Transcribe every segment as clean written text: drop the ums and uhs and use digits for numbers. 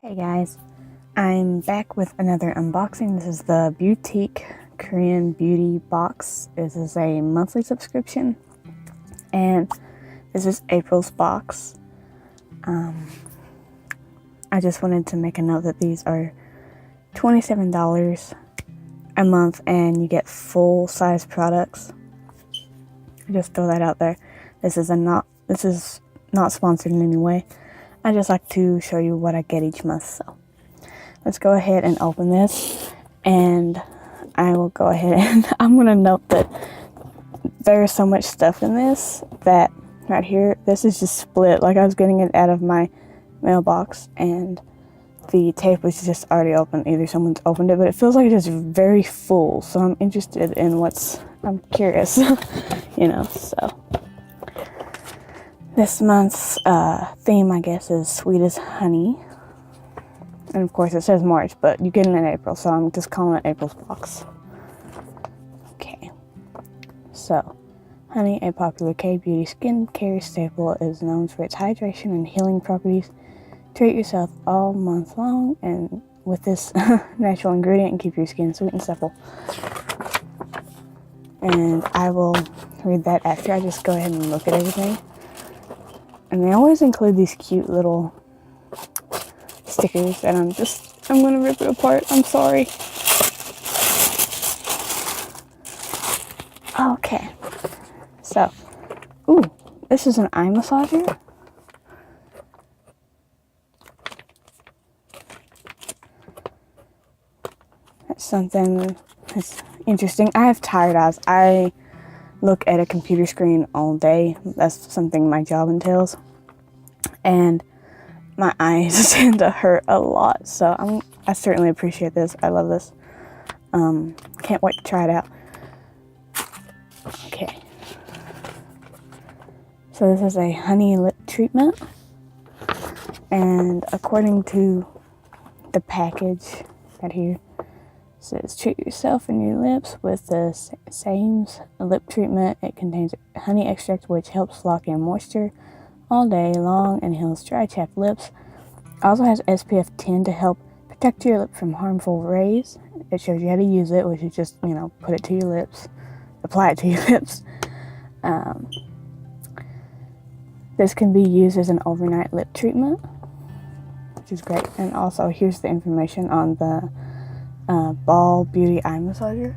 Hey guys, I'm back with another unboxing. This is the Beauteque Korean Beauty box. This is a monthly subscription, and this is April's box. I just wanted to make a note that these are $27 a month, and you get full-size products. I just throw that out there. This is not sponsored in any way. I just like to show you what I get each month. So let's go ahead and open this, and I will go ahead and I'm going to note that there's so much stuff in this that right here, this is just split. Like I was getting it out of my mailbox and the tape was just already open. Either someone's opened it, but it feels like it's just very full. So I'm interested in I'm curious, you know, so. This month's theme, I guess, is sweet as honey. And of course it says March, but you get it in April, so I'm just calling it April's box. Okay. So, honey, a popular K-beauty skincare staple, is known for its hydration and healing properties. Treat yourself all month long and with this natural ingredient and keep your skin sweet and supple. And I will read that after I just go ahead and look at everything. And they always include these cute little stickers, and I'm gonna rip it apart. I'm sorry. Okay. So, ooh, this is an eye massager. That's something that's interesting. I have tired eyes. I look at a computer screen all day. That's something my job entails, and my eyes tend to hurt a lot, so I certainly appreciate this. I love this. Can't wait to try it out. Okay, so this is a honey lip treatment, and according to the package right here, says treat yourself and your lips with the Sames lip treatment. It contains honey extract, which helps lock in moisture all day long and heals dry, chapped lips. It also has SPF 10 to help protect your lip from harmful rays. It shows you how to use it, which is just, you know, put it to your lips, apply it to your lips. This can be used as an overnight lip treatment, which is great. And also, here's the information on the Ball Beauty eye massager.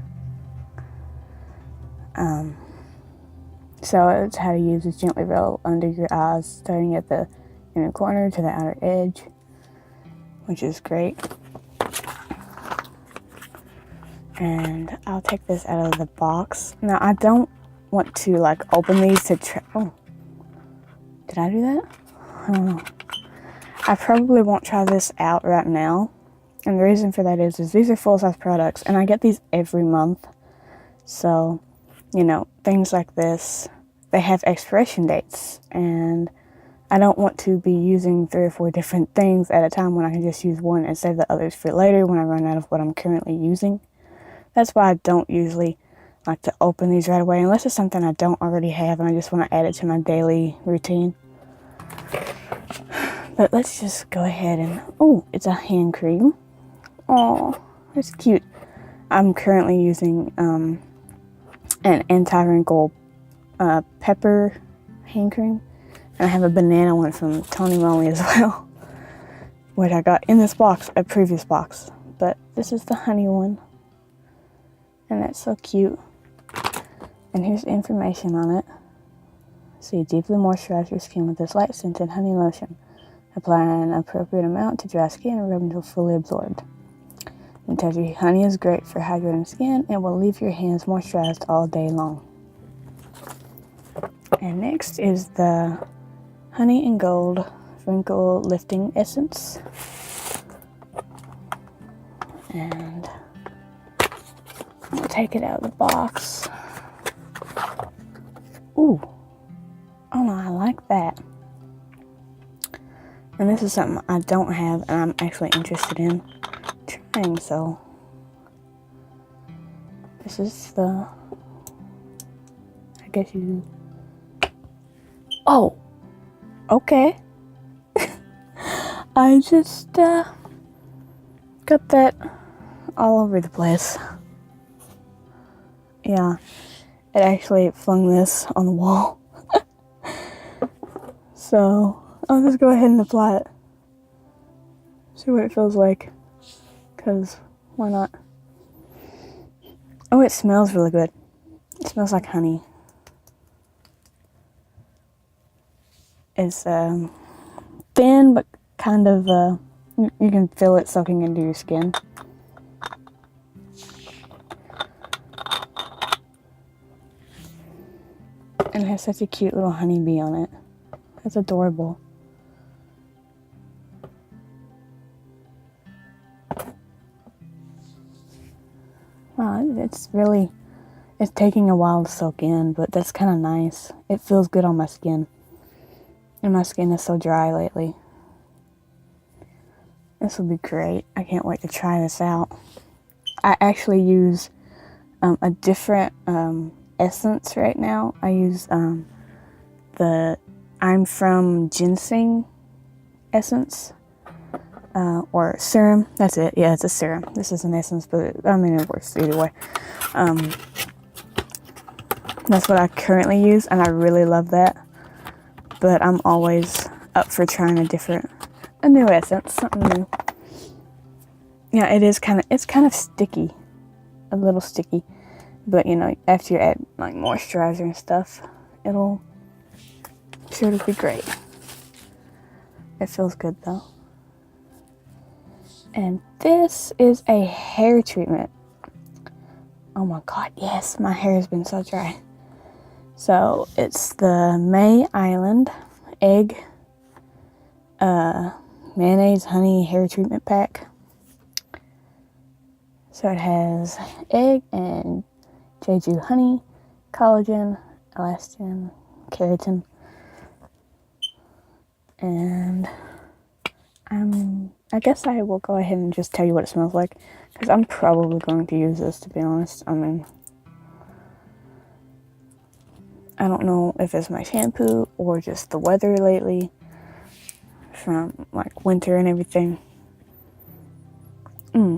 So it's how to use it. Gently roll under your eyes, starting at the inner corner to the outer edge, which is great. And I'll take this out of the box. Now I don't want to like open these to try. Oh, did I do that? I don't know. I probably won't try this out right now. And the reason for that is these are full-size products, and I get these every month. So, you know, things like this, they have expiration dates, and I don't want to be using 3 or 4 different things at a time when I can just use one and save the others for later when I run out of what I'm currently using. That's why I don't usually like to open these right away, unless it's something I don't already have and I just want to add it to my daily routine. But let's just go ahead and, oh, it's a hand cream. Oh, that's cute. I'm currently using an anti-wrinkle pepper hand cream. And I have a banana one from Tony Moly as well, which I got in this box, a previous box. But this is the honey one. And that's so cute. And here's the information on it. So you deeply moisturize your skin with this light scented honey lotion. Apply an appropriate amount to dry skin and rub until fully absorbed. And tells you honey is great for hydrating skin and will leave your hands moisturized all day long. And next is the Honey and Gold Wrinkle Lifting Essence. And I'll take it out of the box. Ooh. Oh no, I like that. And this is something I don't have and I'm actually interested in trying, so this is the I guess you... Oh! Okay. I just, got that all over the place. Yeah. It actually flung this on the wall. So, I'll just go ahead and apply it. See what it feels like. Because, why not? Oh, it smells really good. It smells like honey. It's thin, but kind of, you can feel it soaking into your skin. And it has such a cute little honeybee on it. That's adorable. Wow, it's taking a while to soak in, but that's kind of nice. It feels good on my skin. And my skin is so dry lately. This will be great. I can't wait to try this out. I actually use a different essence right now. I use the I'm From Ginseng essence. Or serum. That's it. Yeah, it's a serum. This is an essence, but it works either way. That's what I currently use, and I really love that. But I'm always up for trying a new essence, something new. Yeah, it's kind of sticky, a little sticky. But you know, after you add like moisturizer and stuff, it'll sure to be great. It feels good though. And this is a hair treatment. Oh my god, yes, my hair has been so dry. So it's the May Island Egg Mayonnaise Honey Hair Treatment Pack. So it has egg and jeju honey, collagen, elastin, keratin, and I guess I will go ahead and just tell you what it smells like, because I'm probably going to use this, to be honest. I mean, I don't know if it's my shampoo or just the weather lately from like winter and everything.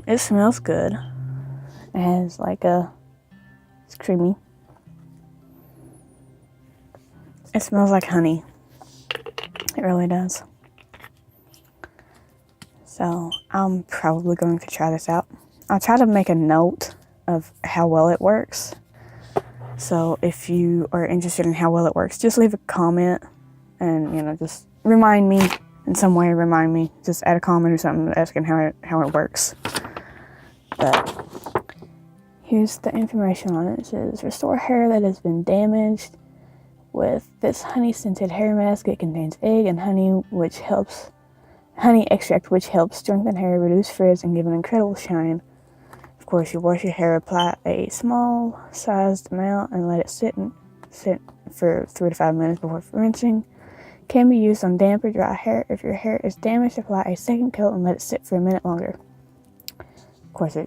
It smells good. It has like it's creamy. It smells like honey. It really does. So I'm probably going to try this out. I'll try to make a note of how well it works. So if you are interested in how well it works, just leave a comment and, you know, just remind me in some way, just add a comment or something asking how it works. But here's the information on it. It says, restore hair that has been damaged with this honey scented hair mask. It contains egg and honey extract, which helps strengthen hair, reduce frizz, and give an incredible shine. Of course, you wash your hair, apply a small sized amount, and let it sit for 3 to 5 minutes before rinsing. Can be used on damp or dry hair. If your hair is damaged, apply a second coat and let it sit for a minute longer. Of course,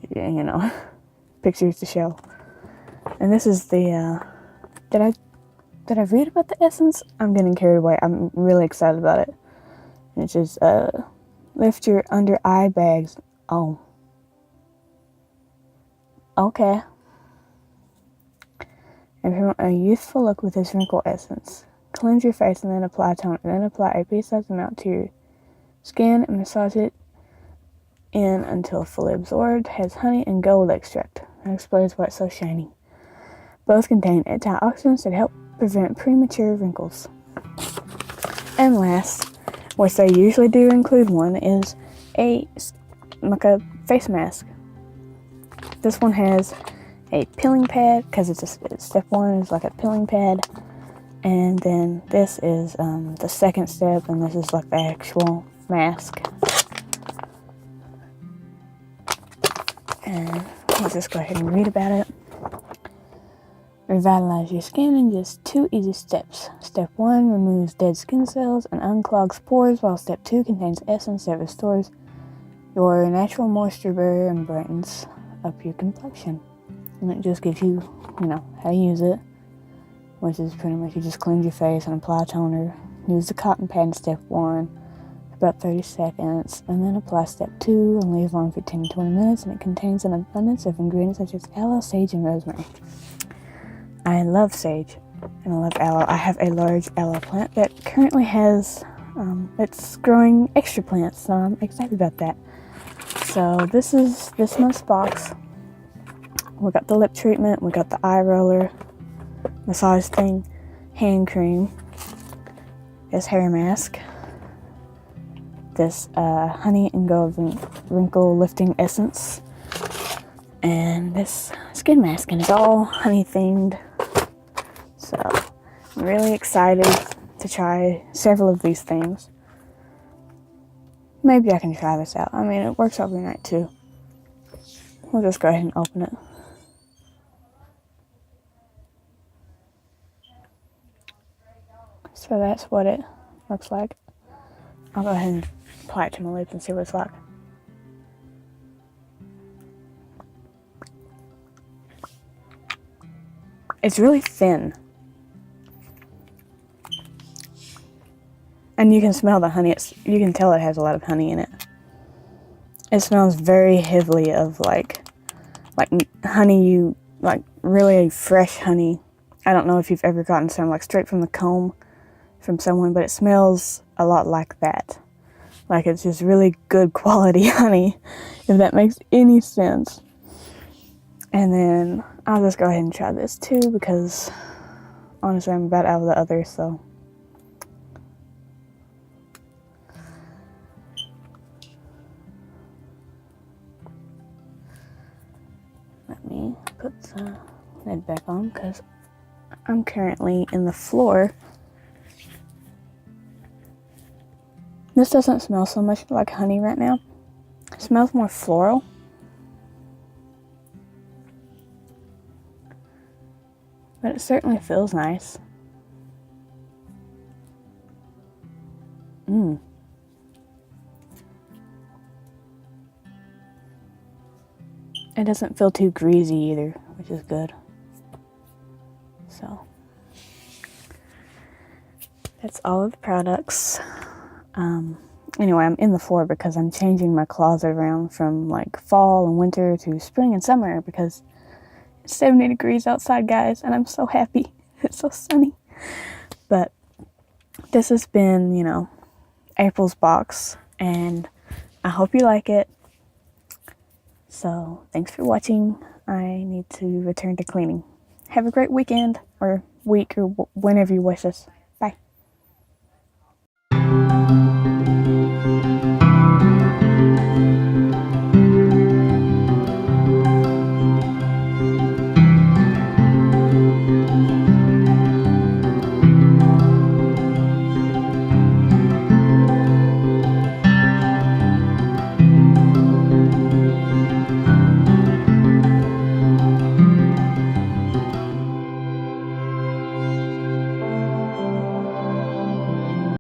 pictures to show. And this is the, did I read about the essence? I'm getting carried away. I'm really excited about it. And it says, lift your under eye bags. Oh. Okay. And promote a youthful look with this wrinkle essence. Cleanse your face and then apply toner. And then apply a pea-sized amount to your skin and massage it in until fully absorbed. Has honey and gold extract. That explains why it's so shiny. Both contain antioxidants that help prevent premature wrinkles. And last, which they usually do include one, is a face mask. This one has a peeling pad, because it's step 1 is like a peeling pad, and then this is the second step, and this is like the actual mask. And I'll just go ahead and read about it. Revitalize your skin in just 2 easy steps. Step 1 removes dead skin cells and unclogs pores, while step 2 contains essence that restores your natural moisture barrier and brightens up your complexion. And it just gives you, how to use it, which is pretty much you just cleanse your face and apply toner. Use the cotton pad in step 1 for about 30 seconds, and then apply step 2 and leave on for 10 to 20 minutes, and it contains an abundance of ingredients such as aloe, sage, and rosemary. I love sage, and I love aloe. I have a large aloe plant that currently has, it's growing extra plants, so I'm excited about that. So this is this month's box. We got the lip treatment, we got the eye roller, massage thing, hand cream, this hair mask, this honey and golden wrinkle lifting essence, and this skin mask, and it's all honey themed. So I'm really excited to try several of these things. Maybe I can try this out. I mean, it works overnight too. We'll just go ahead and open it. So that's what it looks like. I'll go ahead and apply it to my lips and see what it's like. It's really thin. And you can smell the honey. You can tell it has a lot of honey in it. It smells very heavily of like honey, like really fresh honey. I don't know if you've ever gotten some like straight from the comb from someone, but it smells a lot like that. Like it's just really good quality honey, if that makes any sense. And then I'll just go ahead and try this too, because honestly I'm about out of the other, so. Let me put the lid back on because I'm currently in the floor. This doesn't smell so much like honey right now. It smells more floral. But it certainly feels nice. It doesn't feel too greasy either, which is good. So that's all of the products. Anyway, I'm in the floor because I'm changing my closet around from like fall and winter to spring and summer because it's 70 degrees outside, guys, and I'm so happy. It's so sunny. But this has been, April's box, and I hope you like it. So thanks for watching. I need to return to cleaning. Have a great weekend or week or whenever you wish us.